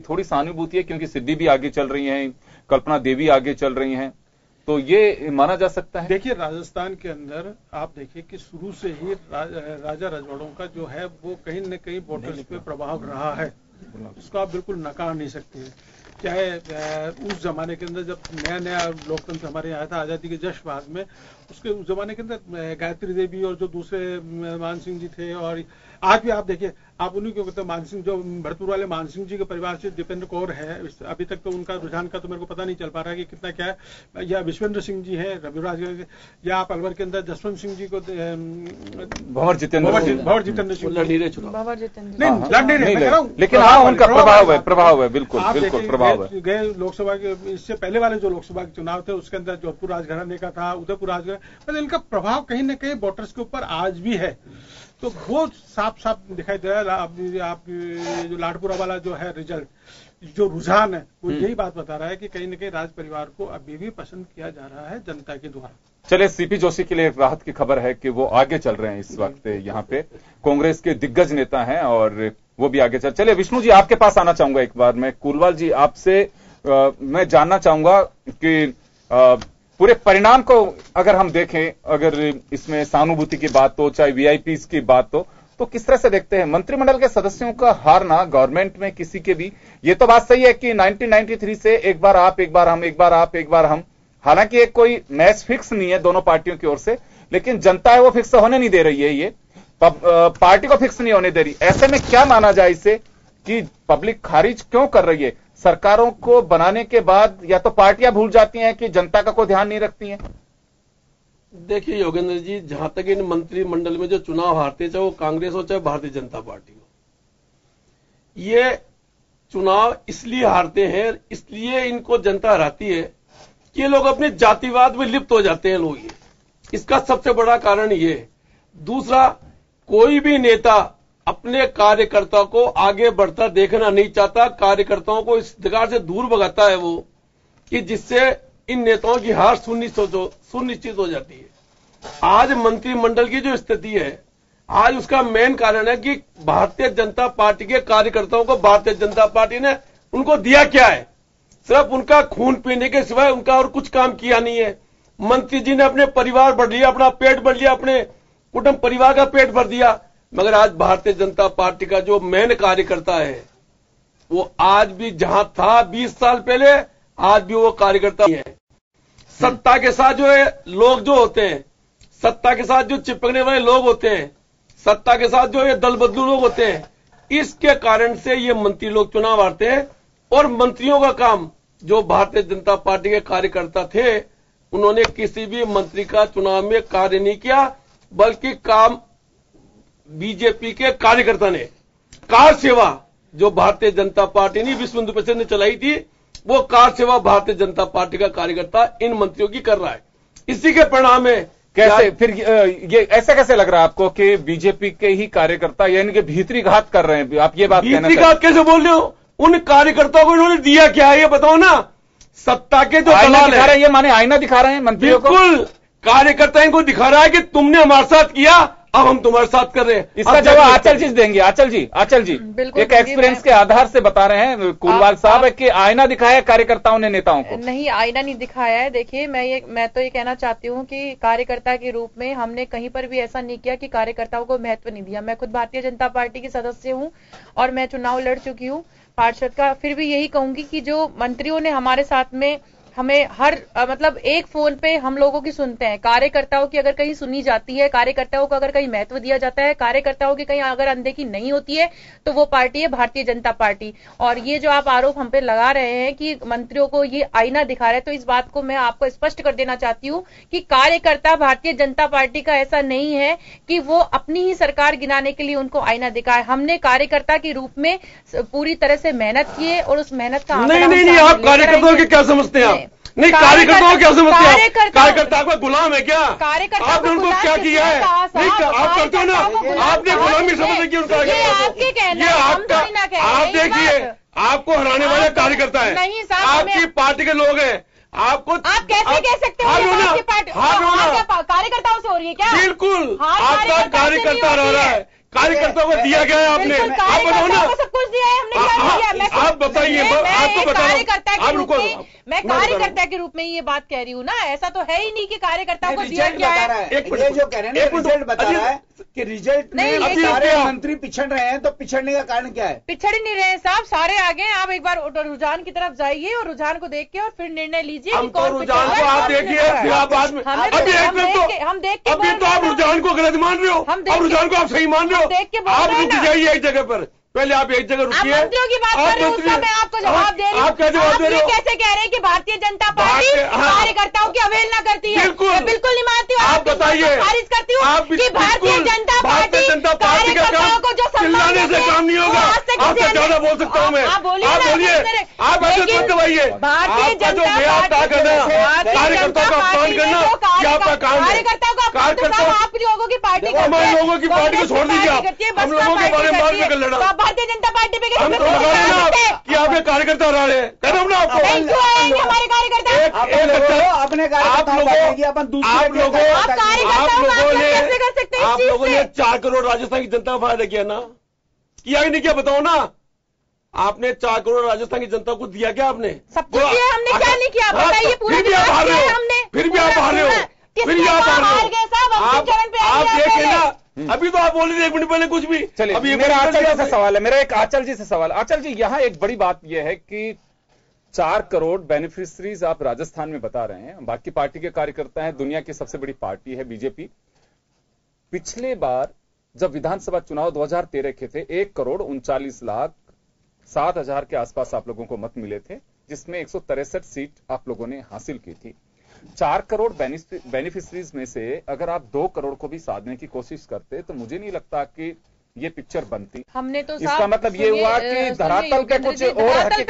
थोड़ी सहानुभूति है क्योंकि सिद्धि भी आगे चल रही हैं, कल्पना देवी आगे चल रही हैं, तो ये माना जा सकता है। देखिए, राजस्थान के अंदर आप देखिए कि शुरू से ही राजा रजवाड़ों का जो है वो कहीं न कहीं वोटर्स पे प्रभाव रहा है, उसको आप बिल्कुल नकार नहीं सकते हैं। चाहे उस जमाने के अंदर जब नया नया लोकतंत्र हमारे यहाँ था, आजादी के जश्न बाद में, उसके उस जमाने के अंदर गायत्री देवी और जो दूसरे मान सिंह जी थे, और आज भी आप देखिए, आप उन्हीं को कहते हैं मान सिंह, जो भरतपुर वाले मान सिंह जी के परिवार से दीपेंद्र कौर है, अभी तक तो उनका रुझान का तो मेरे को पता नहीं चल पा रहा है कि कितना क्या है, या विश्वेंद्र सिंह जी हैं रविराज, या आप अलवर के अंदर जसवंत सिंह जी को भंवर जितेंद्र सिंह नहीं, लड़ने, लेकिन हाँ उनका प्रभाव है, बिल्कुल प्रभाव है। गए लोकसभा के, इससे पहले वाले जो लोकसभा के चुनाव थे उसके अंदर जोधपुर राजघराने का था, उदयपुर राजघराने, मतलब इनका प्रभाव कहीं न कहीं वोटर्स के ऊपर आज भी है, तो वो साफ साफ दिखाई दे रहा है। आप जो लाडपुरा वाला जो है रिजल्ट, जो रुझान है, वो यही बात बता रहा है कि कहीं न कहीं राज परिवार को अभी भी पसंद किया जा रहा है जनता के द्वारा। चलिए, सीपी जोशी के लिए एक राहत की खबर है कि वो आगे चल रहे हैं इस वक्त यहाँ पे, कांग्रेस के दिग्गज नेता हैं और वो भी आगे चलिए विष्णु जी, आपके पास आना चाहूंगा एक बार मैं। कुलवाल जी, आपसे मैं जानना चाहूंगा कि पूरे परिणाम को अगर हम देखें, अगर इसमें सहानुभूति की बात हो, चाहे वीआईपीज की बात हो, तो किस तरह से देखते हैं मंत्रिमंडल के सदस्यों का हारना गवर्नमेंट में किसी के भी? ये तो बात सही है कि 1993 से एक बार आप, एक बार हम, एक बार आप, एक बार हम, हालांकि एक कोई मैच फिक्स नहीं है दोनों पार्टियों की ओर से, लेकिन जनता है वो फिक्स होने नहीं दे रही है, ये पार्टी को फिक्स नहीं होने दे रही। ऐसे में क्या माना जाए इसे कि पब्लिक खारिज क्यों कर रही है? सरकारों को बनाने के बाद या तो पार्टियां भूल जाती हैं कि जनता का कोई ध्यान नहीं रखती हैं। देखिए योगेंद्र जी, जहां तक इन मंत्रिमंडल में जो चुनाव हारते, चाहे वो कांग्रेस हो चाहे भारतीय जनता पार्टी हो, ये चुनाव इसलिए हारते हैं, इसलिए इनको जनता हराती है कि ये लोग अपने जातिवाद में लिप्त हो जाते हैं लोग, ये इसका सबसे बड़ा कारण ये है। दूसरा, कोई भी नेता अपने कार्यकर्ता को आगे बढ़ता देखना नहीं चाहता, कार्यकर्ताओं को इस प्रकार से दूर भगाता है वो कि जिससे इन नेताओं की हार सुनिश्चित हो जाती है। आज मंत्रिमंडल की जो स्थिति है, आज उसका मेन कारण है कि भारतीय जनता पार्टी के कार्यकर्ताओं को भारतीय जनता पार्टी ने उनको दिया क्या है? सिर्फ उनका खून पीने के सिवाय उनका और कुछ काम किया नहीं है। मंत्री जी ने अपने परिवार भर लिया, अपना पेट भर लिया, अपने कुटुंब परिवार का पेट भर दिया, मगर आज भारतीय जनता पार्टी का जो मेन कार्यकर्ता है वो आज भी जहां था 20 साल पहले, आज भी वो कार्यकर्ता है। सत्ता के साथ जो है लोग जो होते हैं, सत्ता के साथ जो चिपकने वाले लोग होते हैं, सत्ता के साथ जो ये दल बदलू लोग होते हैं, इसके कारण से ये मंत्री लोग चुनाव हारते हैं। और मंत्रियों का काम, जो भारतीय जनता पार्टी के कार्यकर्ता थे, उन्होंने किसी भी मंत्री का चुनाव में कार्य नहीं किया, बल्कि काम बीजेपी के कार्यकर्ता ने, कार सेवा जो भारतीय जनता पार्टी ने, विश्व हिंदू परिषद ने चलाई थी, वो कार सेवा भारतीय जनता पार्टी का कार्यकर्ता इन मंत्रियों की कर रहा है। इसी के परिणाम में कैसे फिर ये ऐसा कैसे लग रहा है आपको कि बीजेपी के ही कार्यकर्ता यानी कि भीतरी घात कर रहे हैं? आप ये बात भीतरी घात कैसे बोल रहे हो? उन कार्यकर्ताओं को इन्होंने दिया क्या है ये बताओ ना। सत्ता के जो दलाल है, ये माने आईना दिखा रहे हैं मंत्रियों को। बिल्कुल, कार्यकर्ता इनको दिखा रहा है कि तुमने हमारे साथ किया, अब हम तुम्हारे साथ कर रहे हैं। इसका जवाब आंचल जी देंगे। आंचल जी एक एक्सपीरियंस के आधार से बता रहे हैं कुलवाल साहब कि आईना दिखाया है कार्यकर्ताओं ने नेताओं को। नहीं, आईना नहीं दिखाया है। देखिए, मैं तो ये कहना चाहती हूँ कि कार्यकर्ता के रूप में हमने कहीं पर भी ऐसा नहीं किया कि कार्यकर्ताओं को महत्व नहीं दिया। मैं खुद भारतीय जनता पार्टी की सदस्य हूँ और मैं चुनाव लड़ चुकी हूँ पार्षद का। फिर भी यही कहूंगी कि जो मंत्रियों ने हमारे साथ में हमें हर मतलब एक फोन पे हम लोगों की सुनते हैं, कार्यकर्ताओं की अगर कहीं सुनी जाती है, कार्यकर्ताओं को अगर कहीं महत्व दिया जाता है, कार्यकर्ताओं की कहीं अगर अनदेखी नहीं होती है, तो वो पार्टी है भारतीय जनता पार्टी। और ये जो आप आरोप हम पे लगा रहे हैं कि मंत्रियों को ये आईना दिखा रहे हैं, तो इस बात को मैं आपको स्पष्ट कर देना चाहती हूँ कि कार्यकर्ता भारतीय जनता पार्टी का ऐसा नहीं है कि वो अपनी ही सरकार गिनाने के लिए उनको आईना दिखाए। हमने कार्यकर्ता के रूप में पूरी तरह से मेहनत की है और उस मेहनत का नहीं, आप कार्यकर्ताओं के क्या समझते हैं? नहीं, कार्यकर्ताओं क्या समझते हैं? कार्यकर्ता आपका गुलाम है क्या? आपने उनको क्या किया है? नहीं, आप करते हो ना, आपने गुलामी समझ की उनका। ये आपका, आप देखिए, आपको हराने वाले कार्यकर्ता है, आपकी पार्टी के लोग हैं। आपको आप कैसे कह सकते हो कार्यकर्ताओं से हो रही है क्या? बिल्कुल, आपका कार्यकर्ता रह रहा है कार्यकर्ताओं को दिया गया है आपने? आप बताओ ना, सब कुछ दिया है हमने, क्या दिया? आप बताइए, आपको बता कार्यकर्ता के रूप में, मैं कार्यकर्ता के रूप में ये बात कह रही हूँ ना, ऐसा तो है ही नहीं कि कार्यकर्ताओं को दिया क्या है। ये जो कह रहे हैं रिजल्ट बता रहा है कि रिजल्ट में सारे मंत्री पिछड़ रहे हैं, तो पिछड़ने का कारण क्या है? पिछड़ ही नहीं रहे हैं साहब, सारे आगे हैं। आप एक बार रुझान की तरफ जाइए और रुझान को देख के और फिर निर्णय लीजिए। हम तो रुझान को आप देखिए, फिर आप बाद में अभी हम देख के अभी तो आप रुझान को गलत मान रहे हो, अब रुझान को आप सही मान रहे हो। आप रुक जाइए एक जगह पर, पहले आप एक जगह रुकिए। मंत्रियों की बात कर रहे हो, उसका मैं आपको जवाब दे रही हूँ। आप क्या जवाब दे रहे हो? कैसे कह रहे हैं कि भारतीय जनता पार्टी कार्यकर्ताओं की अवहेलना करती है? बिल्कुल नहीं मानती हूँ। आप बताइए, खारिज करती हूँ कि भारतीय जनता पार्टी कार्यकर्ताओं को जो सम्मान चिल्लाने से काम नहीं होगा। आपसे ज्यादा बोल सकता हूँ मैं। आप बोलिए, आप ऐसे मत दबाइए। भारतीय जनता पार्टी कार्यकर्ताओं का अपमान करना ये आपका काम है। कार्यकर्ताओं आप लोगों की पार्टी, हमारे लोगों की पार्टी को छोड़ दीजिए, हम लोगों के बारे में बात में कर लेना। भारतीय जनता पार्टी पे हम तो लगा रहे ना कि आपके कार्यकर्ता हरा रहे हैं, कह रहा हूँ ना आपको। हमारे कार्यकर्ता अपने आप लोगों ने 4 करोड़ राजस्थान की जनता का फायदा किया ना, किया ही नहीं किया? बताओ ना, आपने 4 करोड़ राजस्थान की जनता को दिया क्या? आपने सब कुछ दिया, हमने क्या नहीं किया बताइए? फिर भी आप हार रहे हो, फिर भी आप हार रहे हो, फिर भी आप हार रहे हो। आप देखें ना, अभी तो आप बोल रहे थे 1 मिनट पहले कुछ भी। चलिए, अभी मेरा आंचल जी से सवाल है, मेरा एक आंचल जी से सवाल। आंचल जी, यहां एक बड़ी बात यह है कि 4 करोड़ बेनिफिशरीज आप राजस्थान में बता रहे हैं, बाकी पार्टी के कार्यकर्ता हैं, दुनिया की सबसे बड़ी पार्टी है बीजेपी। पिछले बार जब विधानसभा चुनाव 2013 के थे, 1,39,07,000 के आसपास आप लोगों को मत मिले थे, जिसमें 163 सीट आप लोगों ने हासिल की थी। 4 करोड़ बेनिफिशरीज में से अगर आप 2 करोड़ को भी साधने की कोशिश करते तो मुझे नहीं लगता कि ये पिक्चर बनती। हमने तो इसका मतलब ये हुआ कि धरातल पे कुछ और